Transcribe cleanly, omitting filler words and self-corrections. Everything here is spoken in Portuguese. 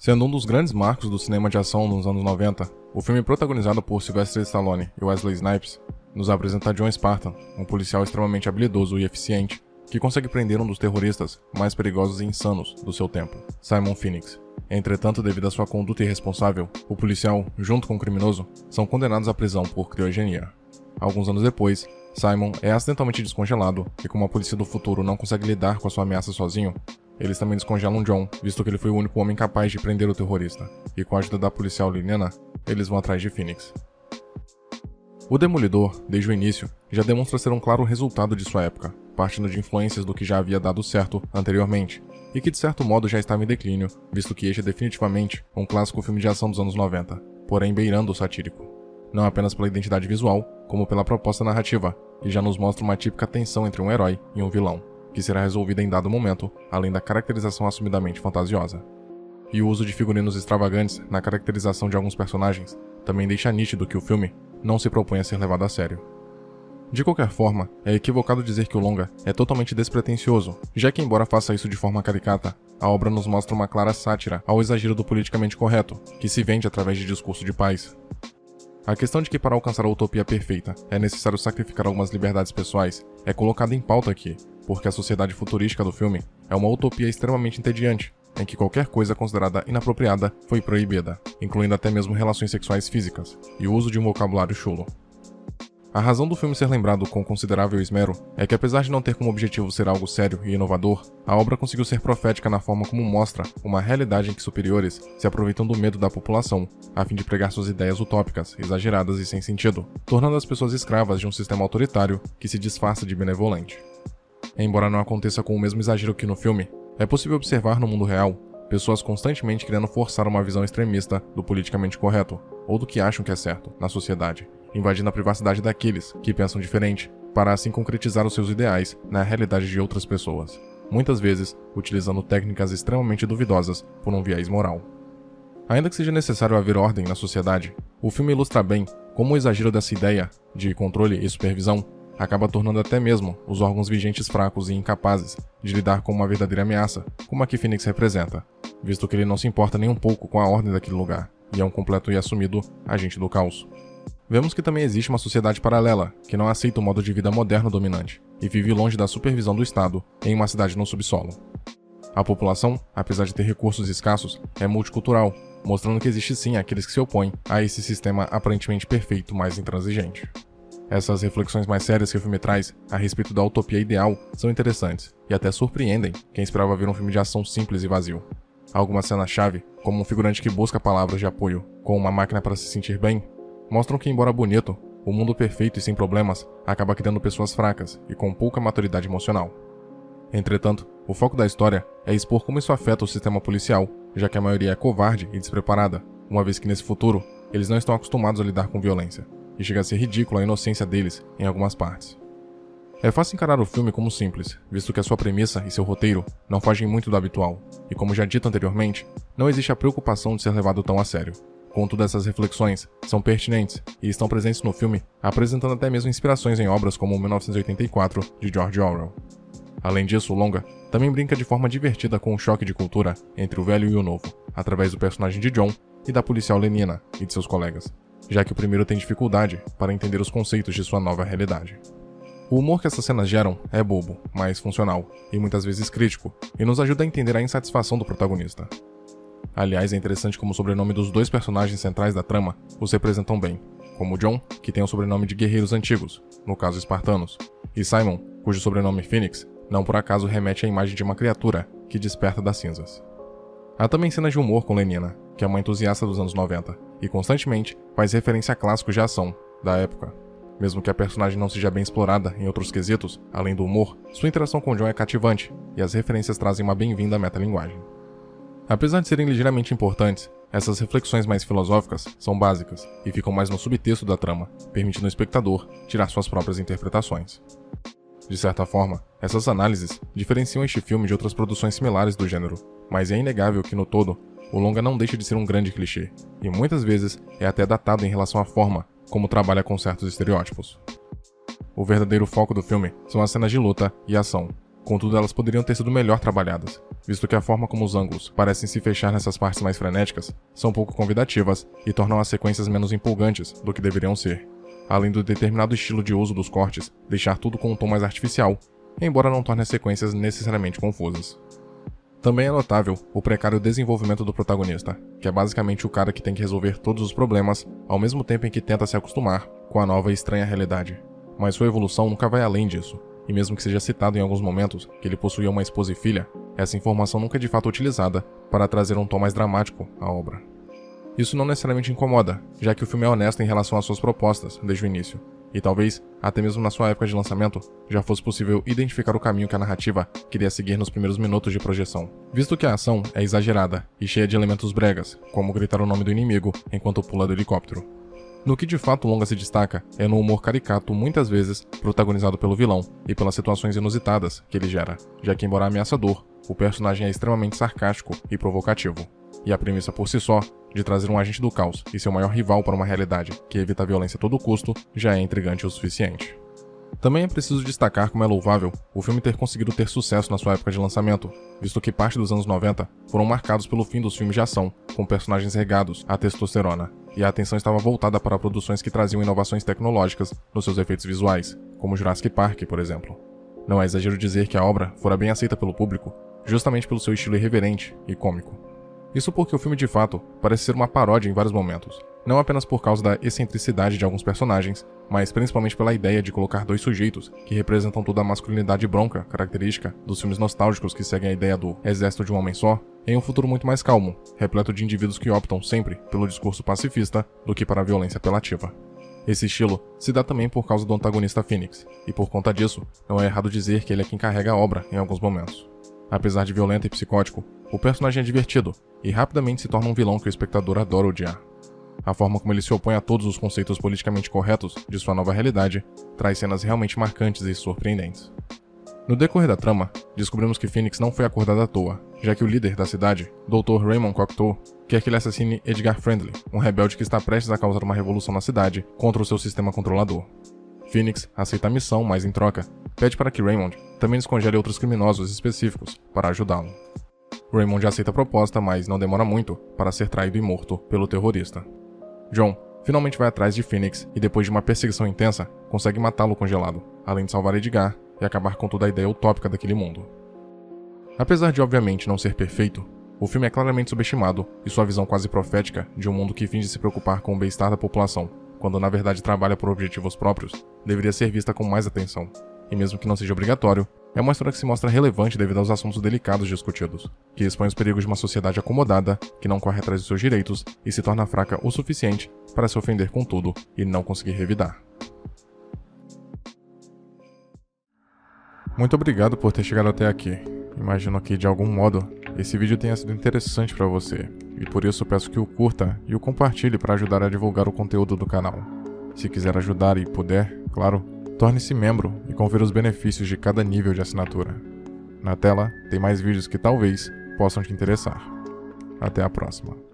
Sendo um dos grandes marcos do cinema de ação nos anos 90, o filme protagonizado por Sylvester Stallone e Wesley Snipes nos apresenta John Spartan, um policial extremamente habilidoso e eficiente que consegue prender um dos terroristas mais perigosos e insanos do seu tempo, Simon Phoenix. Entretanto, devido à sua conduta irresponsável, o policial, junto com o criminoso, são condenados à prisão por criogenia. Alguns anos depois, Simon é acidentalmente descongelado e como a polícia do futuro não consegue lidar com a sua ameaça sozinho, eles também descongelam John, visto que ele foi o único homem capaz de prender o terrorista, e com a ajuda da policial Liliana, eles vão atrás de Phoenix. O Demolidor, desde o início, já demonstra ser um claro resultado de sua época, partindo de influências do que já havia dado certo anteriormente, e que de certo modo já estava em declínio, visto que este é definitivamente um clássico filme de ação dos anos 90, porém beirando o satírico. Não apenas pela identidade visual, como pela proposta narrativa, que já nos mostra uma típica tensão entre um herói e um vilão, que será resolvida em dado momento, além da caracterização assumidamente fantasiosa. E o uso de figurinos extravagantes na caracterização de alguns personagens também deixa nítido que o filme não se propõe a ser levado a sério. De qualquer forma, é equivocado dizer que o longa é totalmente despretensioso, já que embora faça isso de forma caricata, a obra nos mostra uma clara sátira ao exagero do politicamente correto, que se vende através de discurso de paz. A questão de que para alcançar a utopia perfeita é necessário sacrificar algumas liberdades pessoais é colocada em pauta aqui, porque a sociedade futurística do filme é uma utopia extremamente entediante, em que qualquer coisa considerada inapropriada foi proibida, incluindo até mesmo relações sexuais físicas, e o uso de um vocabulário chulo. A razão do filme ser lembrado com considerável esmero é que apesar de não ter como objetivo ser algo sério e inovador, a obra conseguiu ser profética na forma como mostra uma realidade em que superiores se aproveitam do medo da população, a fim de pregar suas ideias utópicas, exageradas e sem sentido, tornando as pessoas escravas de um sistema autoritário que se disfarça de benevolente. Embora não aconteça com o mesmo exagero que no filme, é possível observar no mundo real pessoas constantemente querendo forçar uma visão extremista do politicamente correto, ou do que acham que é certo, na sociedade, invadindo a privacidade daqueles que pensam diferente, para assim concretizar os seus ideais na realidade de outras pessoas, muitas vezes utilizando técnicas extremamente duvidosas por um viés moral. Ainda que seja necessário haver ordem na sociedade, o filme ilustra bem como o exagero dessa ideia de controle e supervisão acaba tornando até mesmo os órgãos vigentes fracos e incapazes de lidar com uma verdadeira ameaça, como a que Phoenix representa, visto que ele não se importa nem um pouco com a ordem daquele lugar, e é um completo e assumido agente do caos. Vemos que também existe uma sociedade paralela, que não aceita o modo de vida moderno dominante, e vive longe da supervisão do Estado, em uma cidade no subsolo. A população, apesar de ter recursos escassos, é multicultural, mostrando que existe sim aqueles que se opõem a esse sistema aparentemente perfeito mais intransigente. Essas reflexões mais sérias que o filme traz a respeito da utopia ideal são interessantes e até surpreendem quem esperava ver um filme de ação simples e vazio. Algumas cenas-chave, como um figurante que busca palavras de apoio com uma máquina para se sentir bem, mostram que, embora bonito, o mundo perfeito e sem problemas acaba criando pessoas fracas e com pouca maturidade emocional. Entretanto, o foco da história é expor como isso afeta o sistema policial, já que a maioria é covarde e despreparada, uma vez que nesse futuro eles não estão acostumados a lidar com violência. E chega a ser ridícula a inocência deles em algumas partes. É fácil encarar o filme como simples, visto que a sua premissa e seu roteiro não fogem muito do habitual, e como já dito anteriormente, não existe a preocupação de ser levado tão a sério. Contudo, essas reflexões são pertinentes e estão presentes no filme, apresentando até mesmo inspirações em obras como 1984, de George Orwell. Além disso, o longa também brinca de forma divertida com o choque de cultura entre o velho e o novo, através do personagem de John e da policial Lenina e de seus colegas, já que o primeiro tem dificuldade para entender os conceitos de sua nova realidade. O humor que essas cenas geram é bobo, mas funcional, e muitas vezes crítico, e nos ajuda a entender a insatisfação do protagonista. Aliás, é interessante como o sobrenome dos dois personagens centrais da trama os representam bem, como John, que tem o sobrenome de guerreiros antigos, no caso espartanos, e Simon, cujo sobrenome Phoenix, não por acaso remete à imagem de uma criatura que desperta das cinzas. Há também cenas de humor com Lenina, que é uma entusiasta dos anos 90, e constantemente faz referência a clássicos de ação da época. Mesmo que a personagem não seja bem explorada em outros quesitos, além do humor, sua interação com John é cativante, e as referências trazem uma bem-vinda metalinguagem. Apesar de serem ligeiramente importantes, essas reflexões mais filosóficas são básicas, e ficam mais no subtexto da trama, permitindo ao espectador tirar suas próprias interpretações. De certa forma, essas análises diferenciam este filme de outras produções similares do gênero, mas é inegável que, no todo, o longa não deixa de ser um grande clichê, e muitas vezes é até datado em relação à forma como trabalha com certos estereótipos. O verdadeiro foco do filme são as cenas de luta e ação, Contudo, elas poderiam ter sido melhor trabalhadas, visto que a forma como os ângulos parecem se fechar nessas partes mais frenéticas são pouco convidativas e tornam as sequências menos empolgantes do que deveriam ser, além do determinado estilo de uso dos cortes deixar tudo com um tom mais artificial, embora não torne as sequências necessariamente confusas. Também é notável o precário desenvolvimento do protagonista, que é basicamente o cara que tem que resolver todos os problemas, ao mesmo tempo em que tenta se acostumar com a nova e estranha realidade. Mas sua evolução nunca vai além disso, e mesmo que seja citado em alguns momentos que ele possuía uma esposa e filha, essa informação nunca é de fato utilizada para trazer um tom mais dramático à obra. Isso não necessariamente incomoda, já que o filme é honesto em relação às suas propostas desde o início, e talvez, até mesmo na sua época de lançamento, já fosse possível identificar o caminho que a narrativa queria seguir nos primeiros minutos de projeção, visto que a ação é exagerada e cheia de elementos bregas, como gritar o nome do inimigo enquanto pula do helicóptero. No que de fato o longa se destaca é no humor caricato, muitas vezes protagonizado pelo vilão, e pelas situações inusitadas que ele gera, já que embora ameaçador, o personagem é extremamente sarcástico e provocativo. E a premissa por si só, de trazer um agente do caos e seu maior rival para uma realidade que evita a violência a todo custo, já é intrigante o suficiente. Também é preciso destacar como é louvável o filme ter conseguido ter sucesso na sua época de lançamento, visto que parte dos anos 90 foram marcados pelo fim dos filmes de ação, com personagens regados à testosterona, e a atenção estava voltada para produções que traziam inovações tecnológicas nos seus efeitos visuais, como Jurassic Park, por exemplo. Não é exagero dizer que a obra fora bem aceita pelo público, justamente pelo seu estilo irreverente e cômico. Isso porque o filme de fato parece ser uma paródia em vários momentos, não apenas por causa da excentricidade de alguns personagens, mas principalmente pela ideia de colocar dois sujeitos que representam toda a masculinidade bronca característica dos filmes nostálgicos que seguem a ideia do exército de um homem só, em um futuro muito mais calmo, repleto de indivíduos que optam sempre pelo discurso pacifista do que para a violência apelativa. Esse estilo se dá também por causa do antagonista Phoenix, e por conta disso, não é errado dizer que ele é quem carrega a obra em alguns momentos. Apesar de violento e psicótico, o personagem é divertido, e rapidamente se torna um vilão que o espectador adora odiar. A forma como ele se opõe a todos os conceitos politicamente corretos de sua nova realidade traz cenas realmente marcantes e surpreendentes. No decorrer da trama, descobrimos que Phoenix não foi acordado à toa, já que o líder da cidade, Dr. Raymond Cocteau, quer que ele assassine Edgar Friendly, um rebelde que está prestes a causar uma revolução na cidade contra o seu sistema controlador. Phoenix aceita a missão, mas em troca, pede para que Raymond também descongele outros criminosos específicos para ajudá-lo. Raymond aceita a proposta, mas não demora muito para ser traído e morto pelo terrorista. John finalmente vai atrás de Phoenix e depois de uma perseguição intensa, consegue matá-lo congelado, além de salvar Edgar e acabar com toda a ideia utópica daquele mundo. Apesar de obviamente não ser perfeito, o filme é claramente subestimado e sua visão quase profética de um mundo que finge se preocupar com o bem-estar da população, quando na verdade trabalha por objetivos próprios, deveria ser vista com mais atenção. E mesmo que não seja obrigatório, é uma história que se mostra relevante devido aos assuntos delicados discutidos, que expõe os perigos de uma sociedade acomodada, que não corre atrás de seus direitos e se torna fraca o suficiente para se ofender com tudo e não conseguir revidar. Muito obrigado por ter chegado até aqui. Imagino que, de algum modo, esse vídeo tenha sido interessante para você, e por isso peço que o curta e o compartilhe para ajudar a divulgar o conteúdo do canal. Se quiser ajudar e puder, claro, torne-se membro e confira os benefícios de cada nível de assinatura. Na tela tem mais vídeos que talvez possam te interessar. Até a próxima.